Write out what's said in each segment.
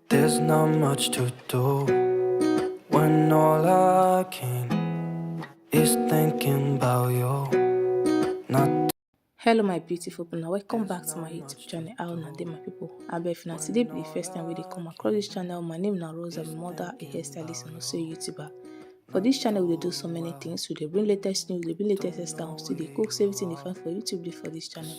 There's not much to do when all I can is thinking about you. Not Hello my beautiful people, now welcome back to my YouTube channel. How na dey my people? Abeg, if na today be the first time we dey come across this channel, my name na Rose. I'm a mother, a hairstylist and also a YouTuber. For this channel we dey do so many things. We dey bring latest news, we dey bring latest hairstyles, still dey cook, so everything dey fine for YouTube dey for this channel.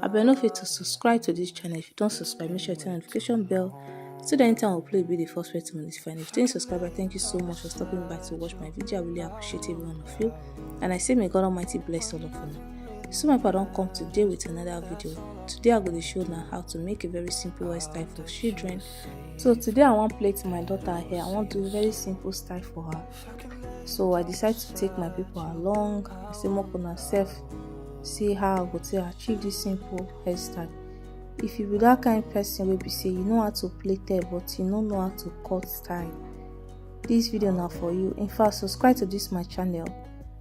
Abeg, no forget to subscribe to this channel. If you don't subscribe, make sure you turn on notification bell so that anytime we play, be the first way to notify. And if you don't subscribe, thank you so much for stopping by to watch my video. I really appreciate every one of you, and I say may God Almighty bless all of you. So my don't come today with another video. Today I'm going to show now how to make a very simple hairstyle for children. So today I want to plait my daughter hair. I want to do a very simple style for her. So I decided to take my people along. I say more on herself, see how I go to achieve this simple hairstyle. If you be that kind of person will be say you know how to plait hair but you don't know how to cut style, this video now for you. In fact, subscribe to this my channel.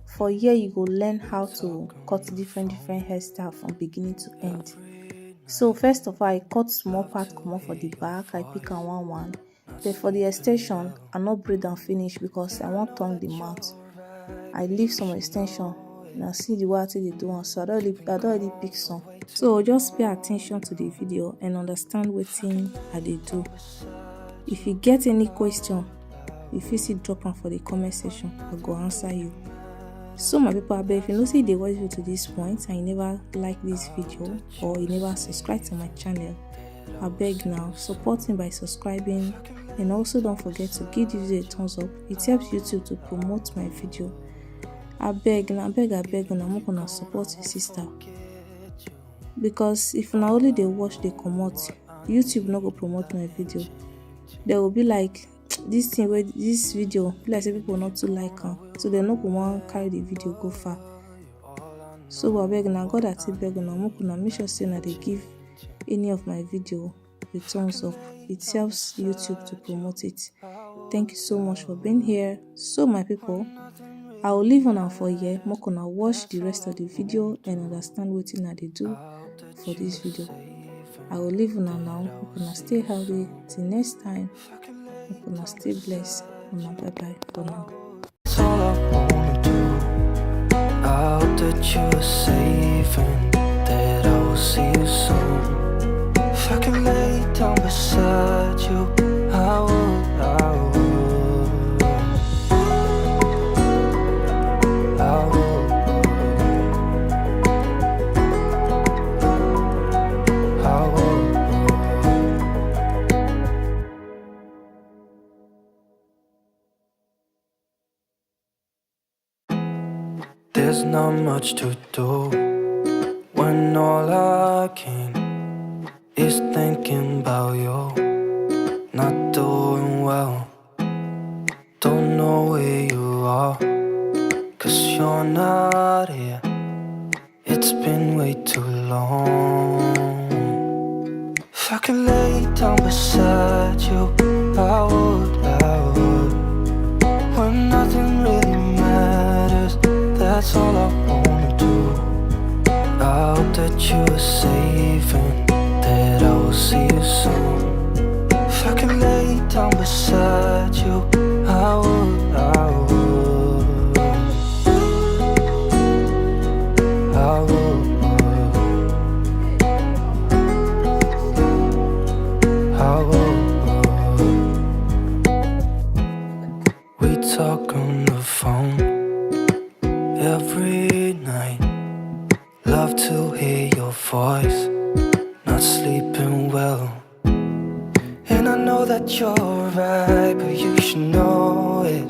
For here you go learn how to cut different hairstyle from beginning to end. So first of all, I cut small part come off for the back. I pick on one. Then for the extension, I not braid and finish because I want turn the mouth. I leave some extension. Now see the way they do one, so I don't already pick some. So just pay attention to the video and understand what thing I dey do. If you get any question, if you see drop them for the comment section, I go answer you. So my people, abeg, if you know say they watch you to this point and you never like this video or you never subscribe to my channel, I beg now, support me by subscribing, and also don't forget to give this video a thumbs up. It helps YouTube to promote my video. I beg now, I'm gonna support your sister, because if na only they watch they promote, YouTube not go promote my video. They will be like, this thing where this video like say people not too like her, so they no go want carry the video go far. So I beg now, God, I take beg now, make sure say na they give any of my video a thumbs up. It helps YouTube to promote it. Thank you so much for being here. So my people, I will leave on for here. More gonna watch the rest of the video and understand what thing they do for this video. I will leave on now. We're gonna stay healthy till next time. I'm gonna stay blessed. Bye bye for now. that's all I wanna do. I hope that you're safe and that I will see you soon. If I can lay down beside you, I would. There's not much to do when all I can is thinking about you. Not doing well, don't know where you are, 'cause you're not here. It's been way too long. If I could lay down beside you, I would. When nothing really matters, that's all I wanna do. I hope that you are safe and that I will see you soon. If I can lay down beside you, I would. We talk on the phone every night. Love to hear your voice. Not sleeping well, and I know that you're right, but you should know it.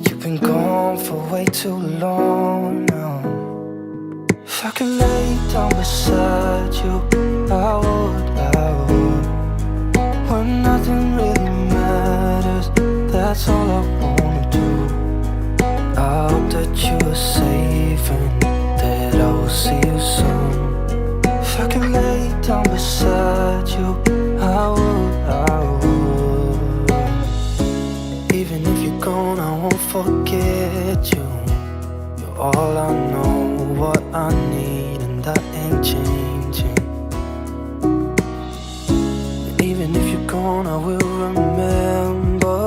You've been gone for way too long now. If I could lay down beside you, I would. When nothing really matters, that's all I wanna do. I hope that you are safe and that I will see you soon. If I can lay down beside you, I would. Even if you're gone, I won't forget you. You're all I know, what I need, and that ain't changing. Even if you're gone, I will remember.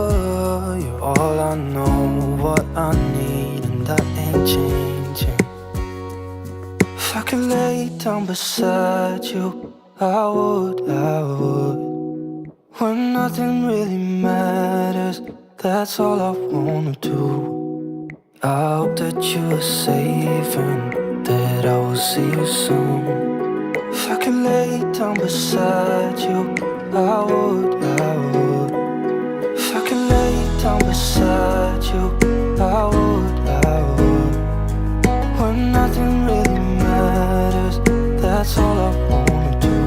You're all I know, what I need, and that ain't changing. If I could lay down beside you, I would. When nothing really matters, that's all I wanna do. I hope that you are safe and that I will see you soon. If I could lay down beside you, I would. If I could lay down beside you, I would. When nothing really matters, that's all I wanna do.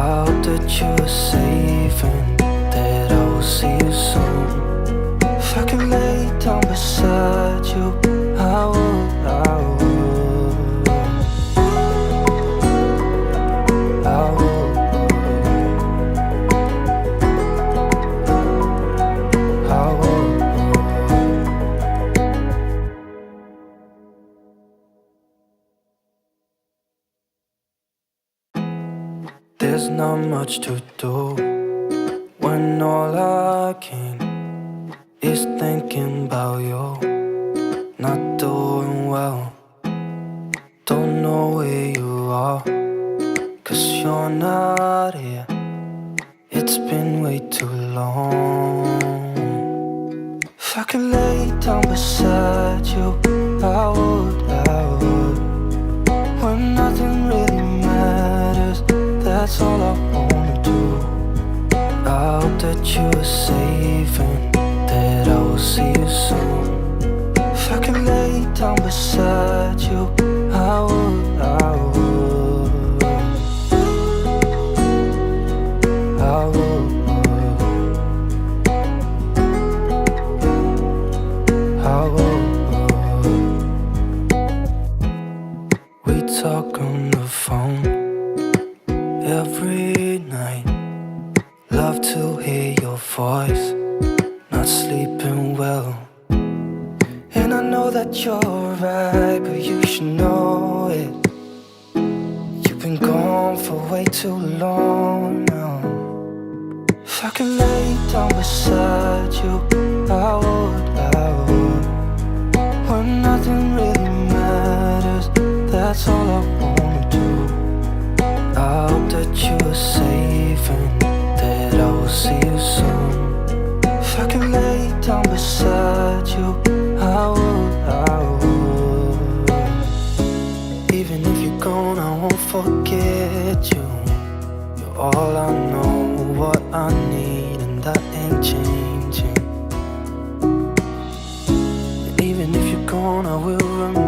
I hope that you are safe and that I will see you soon. If I could lay down beside you, I would. I would. There's not much to do when all I can is thinking about you. Not doing well, don't know where you are, 'cause you're not here. It's been way too long. If I could lay down beside you, I would. When nothing really matters, that's all I wanna do. I hope that you are safe and that I will see you soon. If I could lay down beside you, I would. I would. I would. I would. We talk on the phone every night. Love to hear your voice. Not sleeping well. And I know that you're right, but you should know it. You've been gone for way too long now. If I could lay down beside you, I would. When nothing really matters, that's all I wanna do. I hope that you are safe and that I will see you soon. If I could lay down beside you, I would. Even if you're gone, I won't forget you. You're all I know, what I need, and that ain't changing. Even if you're gone, I will remember.